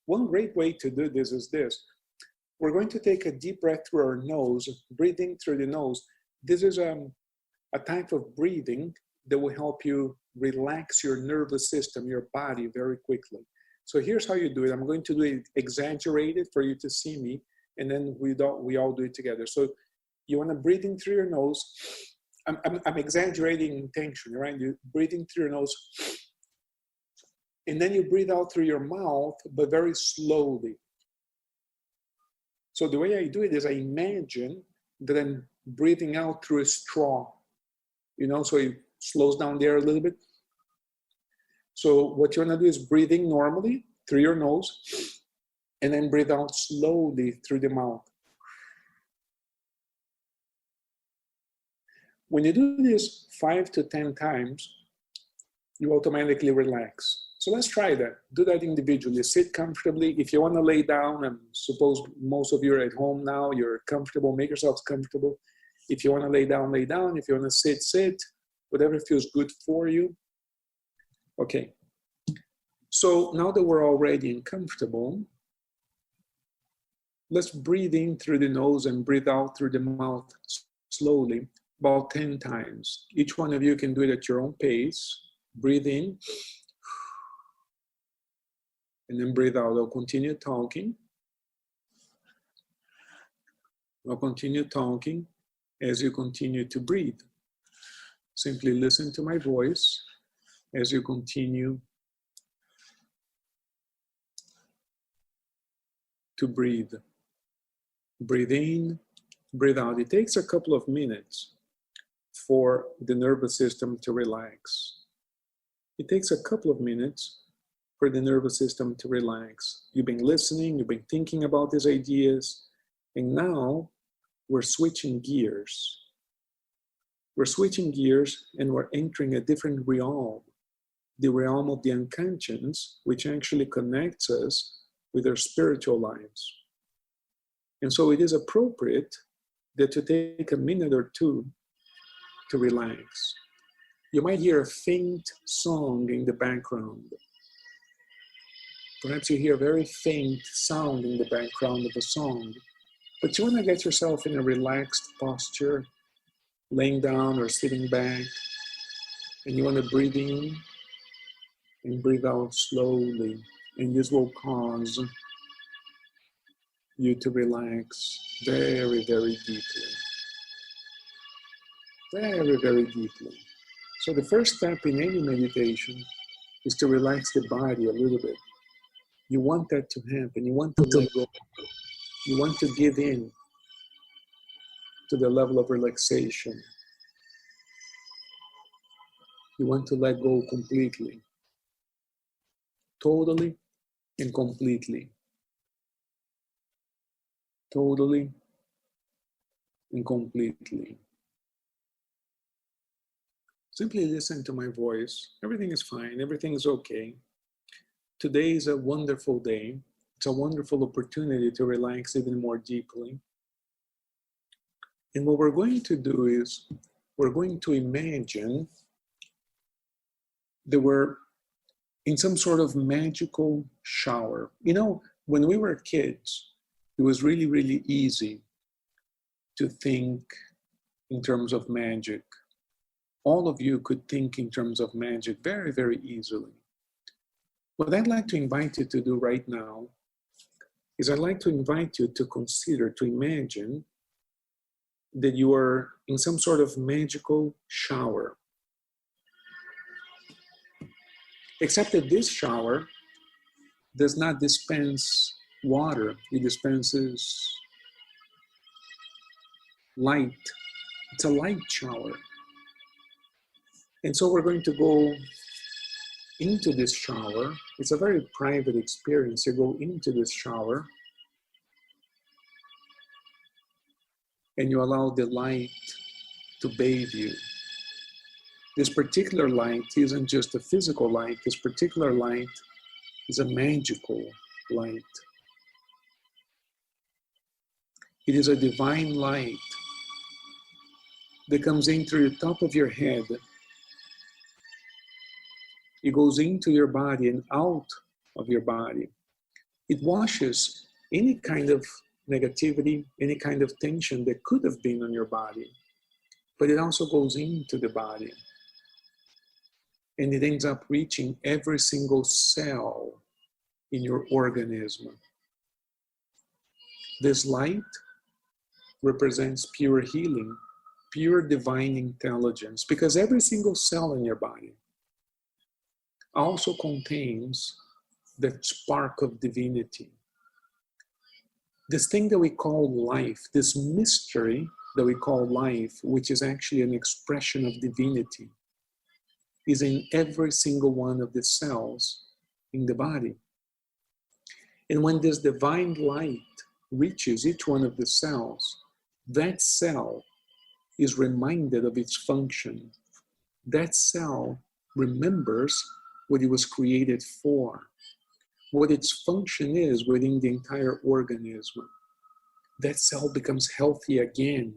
One great way to do this is this. We're going to take a deep breath through our nose, breathing through the nose. This is a type of breathing that will help you relax your nervous system, your body very quickly. So here's how you do it. I'm going to do it exaggerated for you to see me, and then we all do it together. So you want to breathe in through your nose. I'm exaggerating intention, right? You breathe in through your nose, and then you breathe out through your mouth, but very slowly. So the way I do it is I imagine that I'm breathing out through a straw, so it slows down there a little bit. So what you want to do is breathing normally through your nose, and then breathe out slowly through the mouth. When you do this 5 to 10 times, you automatically relax. So let's try that. Do that individually. Sit comfortably. If you want to lay down, and suppose most of you are at home now, you're comfortable, make yourselves comfortable. If you want to lay down, lay down. If you want to sit, sit. Whatever feels good for you. Okay. So now that we're already uncomfortable, let's breathe in through the nose and breathe out through the mouth slowly, about 10 times. Each one of you can do it at your own pace. Breathe in. And then breathe out. I'll continue talking. I'll continue talking as you continue to breathe. Simply listen to my voice as you continue to breathe. Breathe in, breathe out. It takes a couple of minutes for the nervous system to relax. It takes a couple of minutes for the nervous system to relax. You've been listening, you've been thinking about these ideas, and now we're switching gears. We're switching gears and we're entering a different realm, the realm of the unconscious, which actually connects us with our spiritual lives. And so it is appropriate that you take a minute or two to relax. You might hear a faint song in the background. Perhaps you hear a very faint sound in the background of a song, but you want to get yourself in a relaxed posture, laying down or sitting back, and you want to breathe in and breathe out slowly, and this will cause you to relax very, very deeply. Very, very deeply. So the first step in any meditation is to relax the body a little bit. You want that to happen. You want to let go. You want to give in to the level of relaxation. You want to let go completely. Totally and completely. Totally and completely. Simply listen to my voice. Everything is fine. Everything is okay. Today is a wonderful day. It's a wonderful opportunity to relax even more deeply. And what we're going to do is we're going to imagine that we're in some sort of magical shower. When we were kids, it was really, really easy to think in terms of magic. All of you could think in terms of magic very, very easily. What I'd like to invite you to do right now is I'd like to invite you to consider, to imagine that you are in some sort of magical shower. Except that this shower does not dispense water. It dispenses light. It's a light shower. And so we're going to go into this shower. It's a very private experience. You go into this shower and you allow the light to bathe you. This particular light isn't just a physical light. This particular light is a magical light. It is a divine light that comes in through the top of your head. It goes into your body and out of your body. It washes any kind of negativity, any kind of tension that could have been on your body, but it also goes into the body. And it ends up reaching every single cell in your organism. This light represents pure healing, pure divine intelligence, because every single cell in your body also contains that spark of divinity. This thing that we call life, this mystery that we call life, which is actually an expression of divinity, is in every single one of the cells in the body. And when this divine light reaches each one of the cells, that cell is reminded of its function. That cell remembers what it was created for, what its function is within the entire organism. That cell becomes healthy again.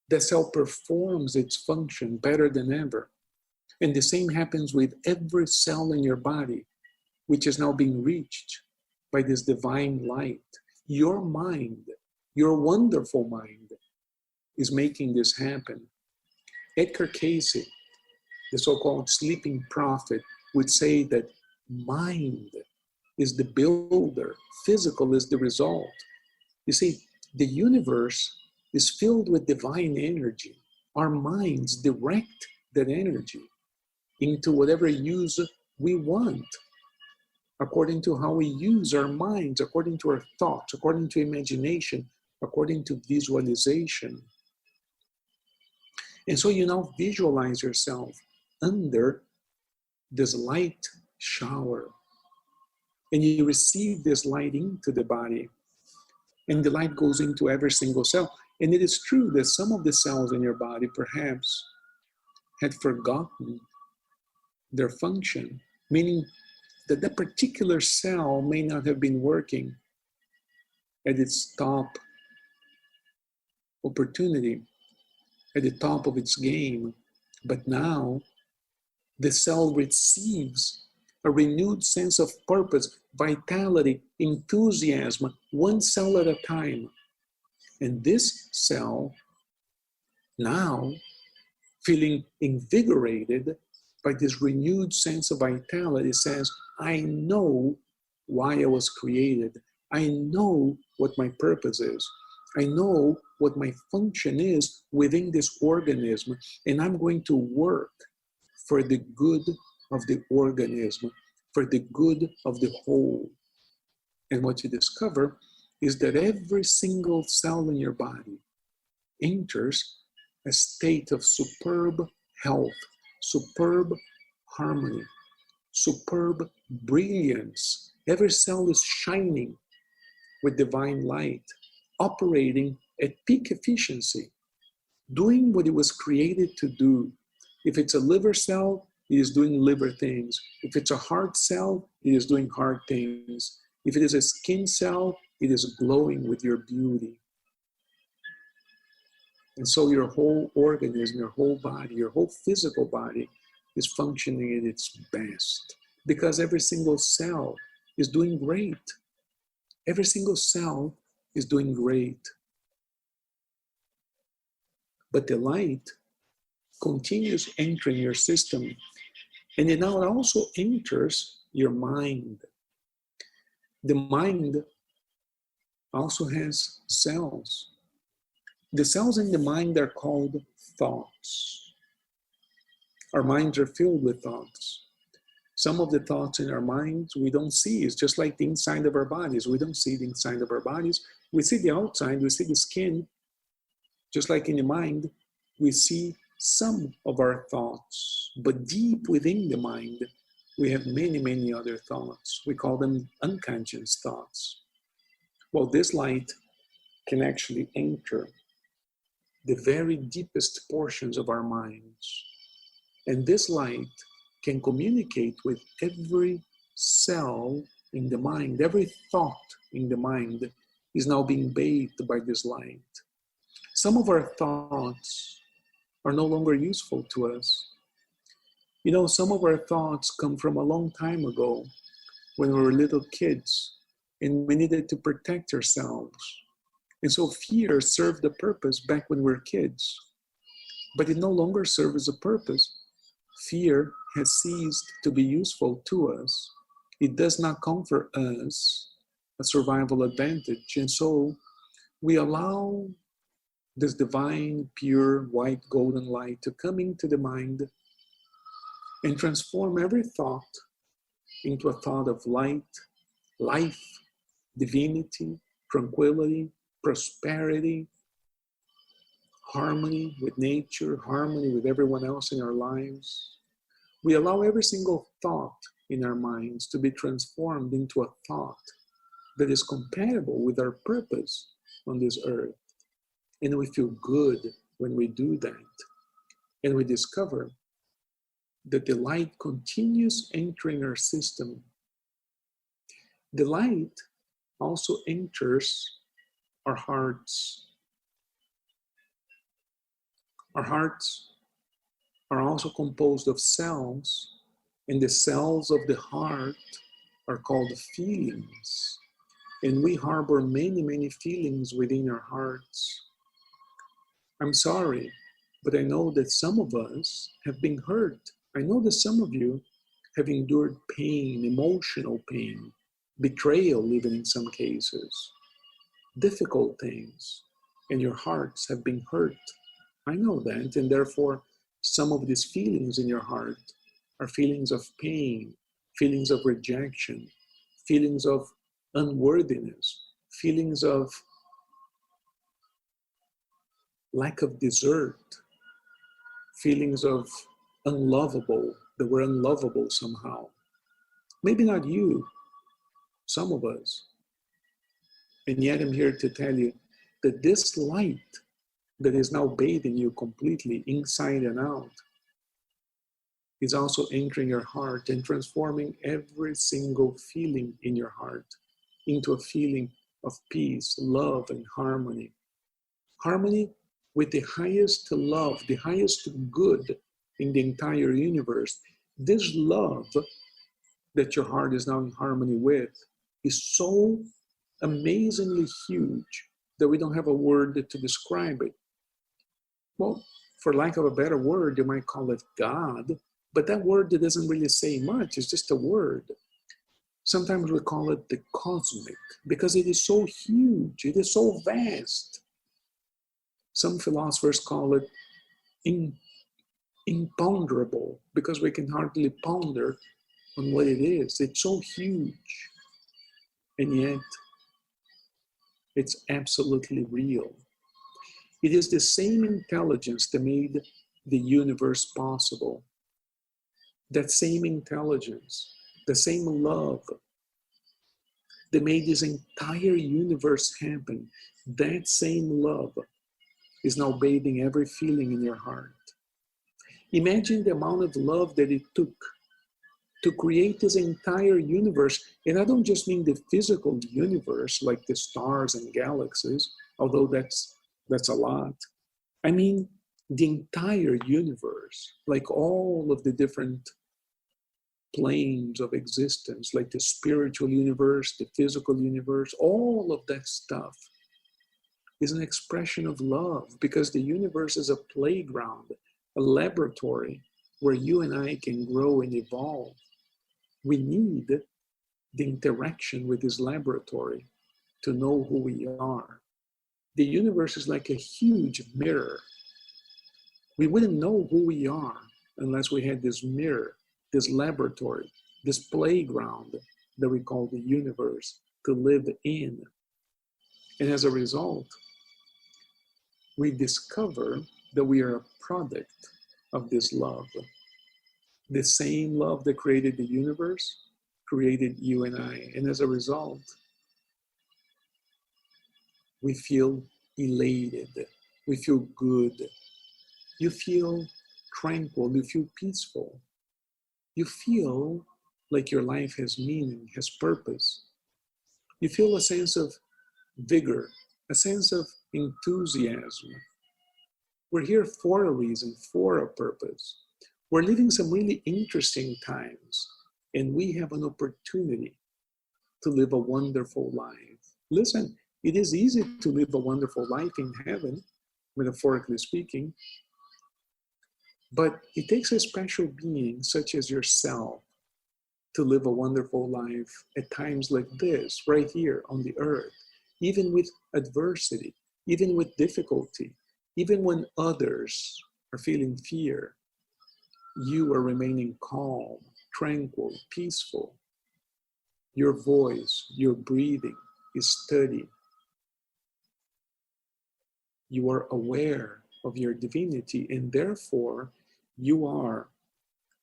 That cell performs its function better than ever. And the same happens with every cell in your body, which is now being reached by this divine light. Your mind, your wonderful mind, is making this happen. Edgar Cayce, the so-called sleeping prophet, would say that mind is the builder, physical is the result. You see, the universe is filled with divine energy. Our minds direct that energy into whatever use we want, according to how we use our minds, according to our thoughts, according to imagination, according to visualization. And so you now visualize yourself under this light shower, and you receive this light into the body, and the light goes into every single cell. And it is true that some of the cells in your body perhaps had forgotten their function, meaning that that particular cell may not have been working at its top opportunity, at the top of its game. But now the cell receives a renewed sense of purpose, vitality, enthusiasm, one cell at a time. And this cell, now feeling invigorated by this renewed sense of vitality, says, I know why I was created. I know what my purpose is. I know what my function is within this organism, and I'm going to work for the good of the organism, for the good of the whole. And what you discover is that every single cell in your body enters a state of superb health, superb harmony, superb brilliance. Every cell is shining with divine light, operating at peak efficiency, doing what it was created to do. If it's a liver cell, it is doing liver things. If it's a heart cell, it is doing heart things. If it is a skin cell, it is glowing with your beauty. And so your whole organism, your whole body, your whole physical body is functioning at its best, because every single cell is doing great. Every single cell is doing great. But the light continues entering your system, and it now also enters your mind. The mind also has cells. The cells in the mind are called thoughts. Our minds are filled with thoughts. Some of the thoughts in our minds we don't see. It's just like the inside of our bodies. We don't see the inside of our bodies. We see the outside, we see the skin. Just like in the mind, we see some of our thoughts. But deep within the mind, we have many, many other thoughts. We call them unconscious thoughts. Well, this light can actually enter the very deepest portions of our minds. And this light can communicate with every cell in the mind. Every thought in the mind is now being bathed by this light. Some of our thoughts are no longer useful to us. You know, some of our thoughts come from a long time ago when we were little kids and we needed to protect ourselves. And so fear served a purpose back when we were kids, but it no longer serves a purpose. Fear has ceased to be useful to us. It does not comfort us a survival advantage. And so we allow this divine, pure, white, golden light to come into the mind and transform every thought into a thought of light, life, divinity, tranquility, prosperity, harmony with nature, harmony with everyone else in our lives. We allow every single thought in our minds to be transformed into a thought that is compatible with our purpose on this earth. And we feel good when we do that. And we discover that the light continues entering our system. The light also enters our hearts. Our hearts are also composed of cells, and the cells of the heart are called feelings. And we harbor many, many feelings within our hearts. I'm sorry, but I know that some of us have been hurt. I know that some of you have endured pain, emotional pain, betrayal even in some cases, difficult things, and your hearts have been hurt. I know that, and therefore some of these feelings in your heart are feelings of pain, feelings of rejection, feelings of unworthiness, feelings of lack of desert, feelings of unlovable, that we're unlovable somehow. Maybe not you, some of us. And yet I'm here to tell you that this light that is now bathing you completely inside and out is also entering your heart and transforming every single feeling in your heart into a feeling of peace, love, and harmony. Harmony with the highest love, the highest good in the entire universe. This love that your heart is now in harmony with is so amazingly huge that we don't have a word to describe it. Well, for lack of a better word, you might call it God, but that word doesn't really say much. It's just a word. Sometimes we call it the cosmic because it is so huge, it is so vast. Some philosophers call it imponderable because we can hardly ponder on what it is. It's so huge, and yet it's absolutely real. It is the same intelligence that made the universe possible. That same intelligence, the same love that made this entire universe happen, that same love is now bathing every feeling in your heart. Imagine the amount of love that it took to create this entire universe. And I don't just mean the physical universe, like the stars and galaxies, although that's a lot. I mean the entire universe, like all of the different planes of existence, like the spiritual universe, the physical universe, all of that stuff is an expression of love, because the universe is a playground, a laboratory where you and I can grow and evolve. We need the interaction with this laboratory to know who we are. The universe is like a huge mirror. We wouldn't know who we are unless we had this mirror, this laboratory, this playground that we call the universe to live in. And as a result, we discover that we are a product of this love. The same love that created the universe created you and I. And as a result, we feel elated. We feel good. You feel tranquil. You feel peaceful. You feel like your life has meaning, has purpose. You feel a sense of vigor, a sense of enthusiasm. We're here for a reason, for a purpose. We're living some really interesting times, and we have an opportunity to live a wonderful life. Listen, it is easy to live a wonderful life in heaven, metaphorically speaking, but it takes a special being such as yourself to live a wonderful life at times like this, right here on the earth, even with adversity, even with difficulty, even when others are feeling fear. You are remaining calm, tranquil, peaceful. Your voice, your breathing is steady. You are aware of your divinity, and therefore you are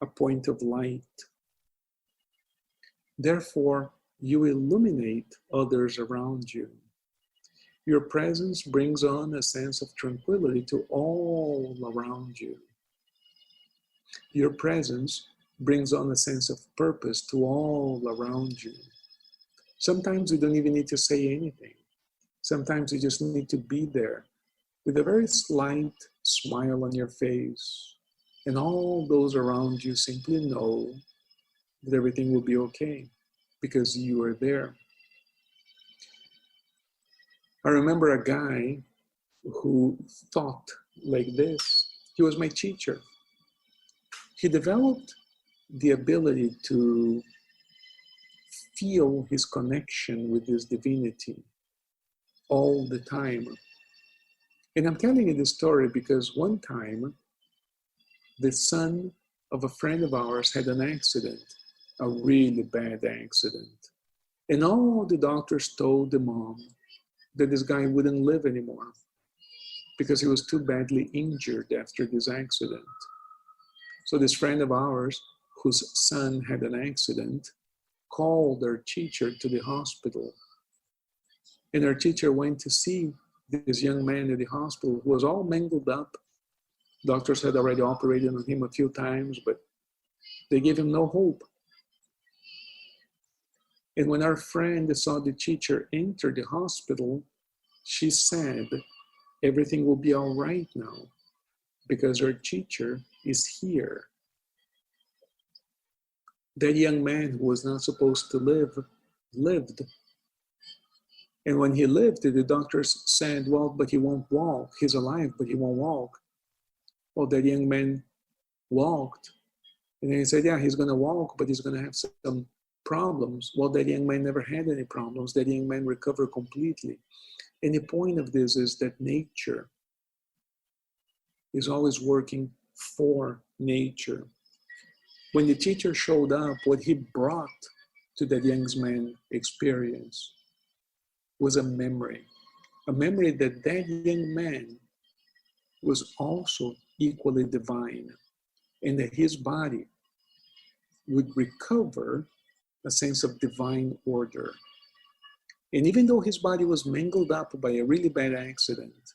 a point of light. Therefore, you illuminate others around you. Your presence brings on a sense of tranquility to all around you. Your presence brings on a sense of purpose to all around you. Sometimes you don't even need to say anything. Sometimes you just need to be there with a very slight smile on your face, and all those around you simply know that everything will be okay because you are there. I remember a guy who thought like this. He was my teacher. He developed the ability to feel his connection with his divinity all the time. And I'm telling you this story because one time, the son of a friend of ours had an accident, a really bad accident. And all the doctors told the mom that this guy wouldn't live anymore because he was too badly injured after this accident. So this friend of ours, whose son had an accident, called our teacher to the hospital. And our teacher went to see this young man at the hospital who was all mangled up. Doctors had already operated on him a few times, but they gave him no hope. And when our friend saw the teacher enter the hospital, she said, everything will be all right now because our teacher is here. That young man who was not supposed to live, lived. And when he lived, the doctors said, well, but he won't walk. He's alive, but he won't walk. Well, that young man walked. And then he said, yeah, he's going to walk, but he's going to have some problems. Well, that young man never had any problems. That young man recovered completely. And the point of this is that nature is always working for nature. When the teacher showed up, what he brought to that young man's experience was a memory that that young man was also equally divine, and that his body would recover a sense of divine order. And even though his body was mangled up by a really bad accident,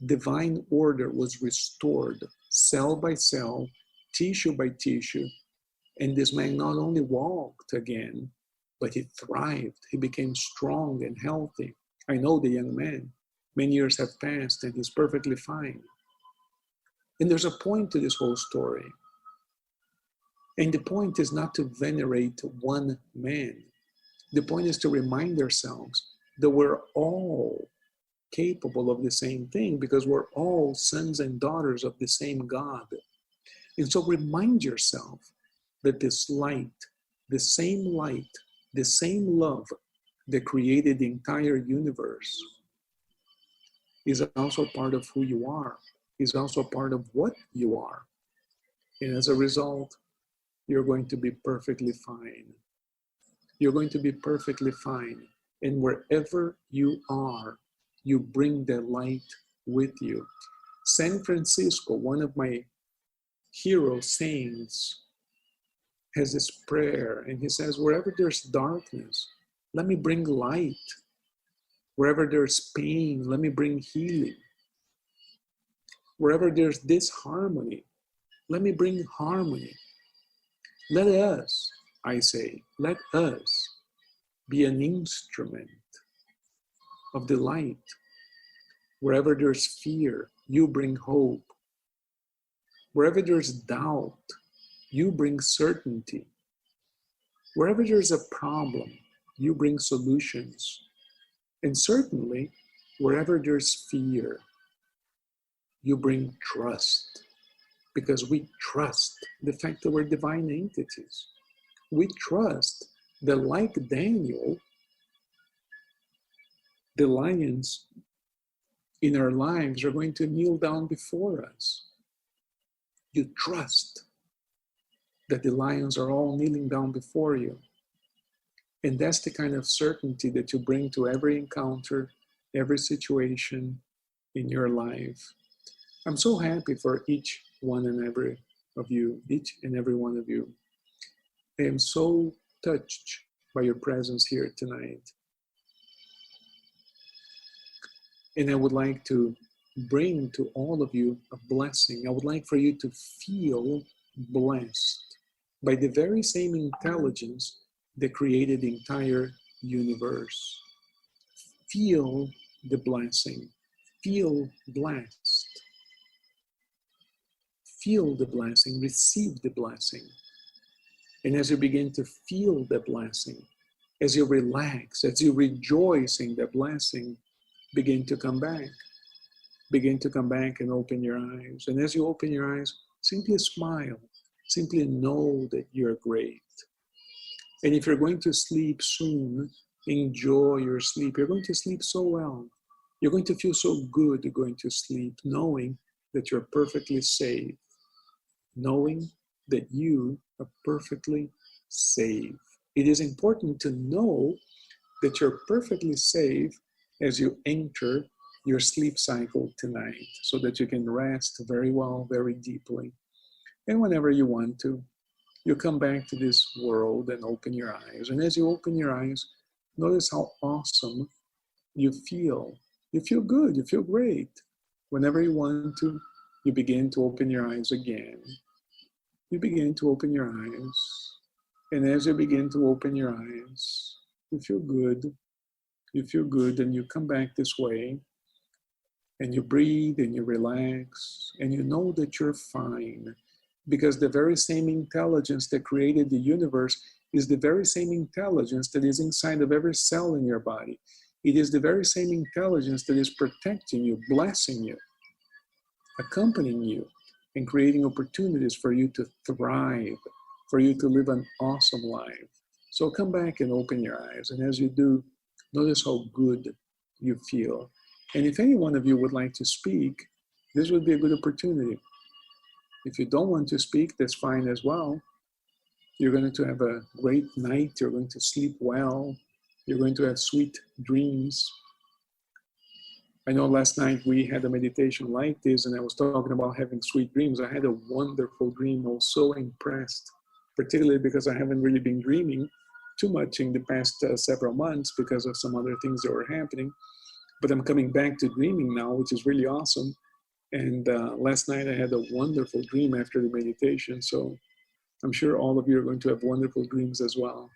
divine order was restored cell by cell, tissue by tissue, and this man not only walked again, but he thrived. He became strong and healthy. I know the young man. Many years have passed and he's perfectly fine. And there's a point to this whole story. And the point is not to venerate one man. The point is to remind ourselves that we're all capable of the same thing because we're all sons and daughters of the same God. And so remind yourself that this light, the same love that created the entire universe is also part of who you are, is also part of what you are. And as a result, you're going to be perfectly fine. You're going to be perfectly fine. And wherever you are, you bring the light with you. San Francisco, one of my hero saints, has this prayer, and he says, wherever there's darkness, let me bring light. Wherever there's pain, let me bring healing. Wherever there's disharmony, let me bring harmony. Let us, I say, let us be an instrument of the light. Wherever there's fear, you bring hope. Wherever there's doubt, you bring certainty. Wherever there's a problem, You bring solutions. And certainly, wherever there's fear, you bring trust. Because we trust the fact that we're divine entities. We trust that, like Daniel, the lions in our lives are going to kneel down before us. You trust that the lions are all kneeling down before you. And that's the kind of certainty that you bring to every encounter, every situation in your life. I'm so happy for each one and every of you, each and every one of you. I am so touched by your presence here tonight. And I would like to bring to all of you a blessing. I would like for you to feel blessed by the very same intelligence that created the entire universe. Feel the blessing. Feel blessed. Feel the blessing. Receive the blessing. And as you begin to feel the blessing, as you relax, as you rejoice in the blessing, begin to come back. Begin to come back and open your eyes. And as you open your eyes, simply smile. Simply know that you're great. And if you're going to sleep soon, enjoy your sleep. You're going to sleep so well. You're going to feel so good going to sleep, knowing that you're perfectly safe. Knowing that you are perfectly safe. It is important to know that you're perfectly safe as you enter your sleep cycle tonight, so that you can rest very well, very deeply. And whenever you want to, you come back to this world and open your eyes. And as you open your eyes, notice how awesome you feel. You feel good, you feel great. Whenever you want to, you begin to open your eyes again. You begin to open your eyes. And as you begin to open your eyes, you feel good. You feel good, and you come back this way. And you breathe and you relax. And you know that you're fine. Because the very same intelligence that created the universe is the very same intelligence that is inside of every cell in your body. It is the very same intelligence that is protecting you, blessing you, accompanying you, and creating opportunities for you to thrive, for you to live an awesome life. So come back and open your eyes. And as you do, notice how good you feel. And if any one of you would like to speak, this would be a good opportunity. If you don't want to speak, that's fine as well. You're going to have a great night. You're going to sleep well. You're going to have sweet dreams. I know last night we had a meditation like this, and I was talking about having sweet dreams. I had a wonderful dream. I was so impressed, particularly because I haven't really been dreaming too much in the past several months because of some other things that were happening. But I'm coming back to dreaming now, which is really awesome. And last night I had a wonderful dream after the meditation. So I'm sure all of you are going to have wonderful dreams as well.